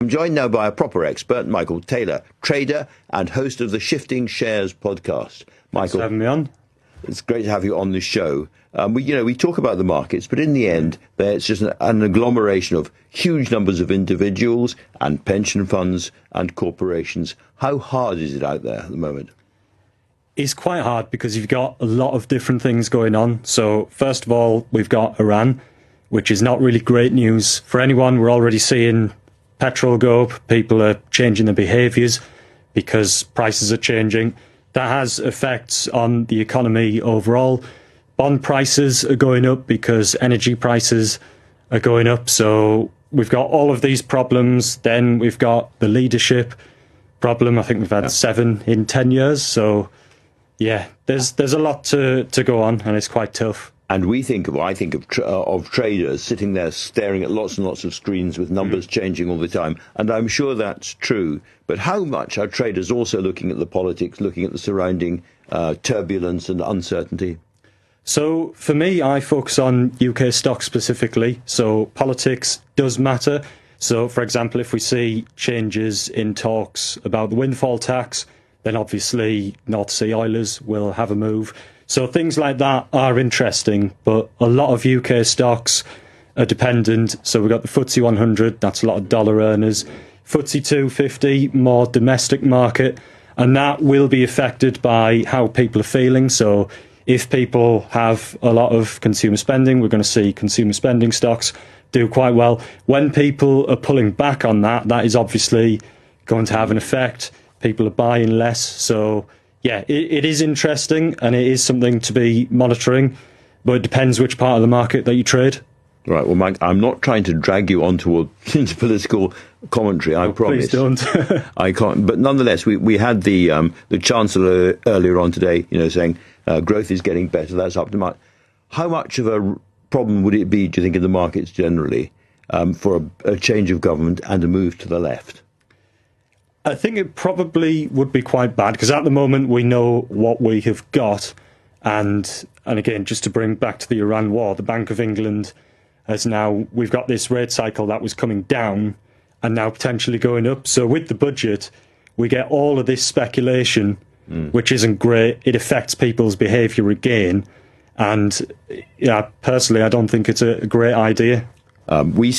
I'm joined now by a proper expert, Michael Taylor, trader and host of the Shifting Shares podcast. Michael, thanks for having me on. It's great to have you on the show. We talk about the markets, but in the end, it's just an agglomeration of huge numbers of individuals and pension funds and corporations. How hard is it out there at the moment? It's quite hard because you've got a lot of different things going on. So first of all, we've got Iran, which is not really great news for anyone. We're already seeing petrol go up. People are changing their behaviours because prices are changing. That has effects on the economy overall. Bond prices are going up because energy prices are going up. So we've got all of these problems. Then we've got the leadership problem. I think we've had 7 in 10 years. So yeah, there's a lot to go on, and it's quite tough. And I think of traders sitting there staring at lots and lots of screens with numbers changing all the time. And I'm sure that's true. But how much are traders also looking at the politics, looking at the surrounding turbulence and uncertainty? So for me, I focus on UK stocks specifically. So politics does matter. So, for example, if we see changes in talks about the windfall tax, then obviously North Sea oilers will have a move. So things like that are interesting, but a lot of UK stocks are dependent. So we've got the FTSE 100, that's a lot of dollar earners. FTSE 250, more domestic market, and that will be affected by how people are feeling. So if people have a lot of consumer spending, we're going to see consumer spending stocks do quite well. When people are pulling back on that, that is obviously going to have an effect. People are buying less. So yeah, it is interesting, and it is something to be monitoring, but it depends which part of the market that you trade. Right. Well, Mike, I'm not trying to drag you into political commentary. I promise. Please don't. I can't. But nonetheless, we had the Chancellor earlier on today, saying growth is getting better. That's up to Mark. How much of a problem would it be, do you think, in the markets generally for a change of government and a move to the left? I think it probably would be quite bad because at the moment we know what we have got. And again, just to bring back to the Iran war, the Bank of England we've got this rate cycle that was coming down and now potentially going up. So with the budget, we get all of this speculation, which isn't great. It affects people's behaviour again. And yeah, personally, I don't think it's a great idea. We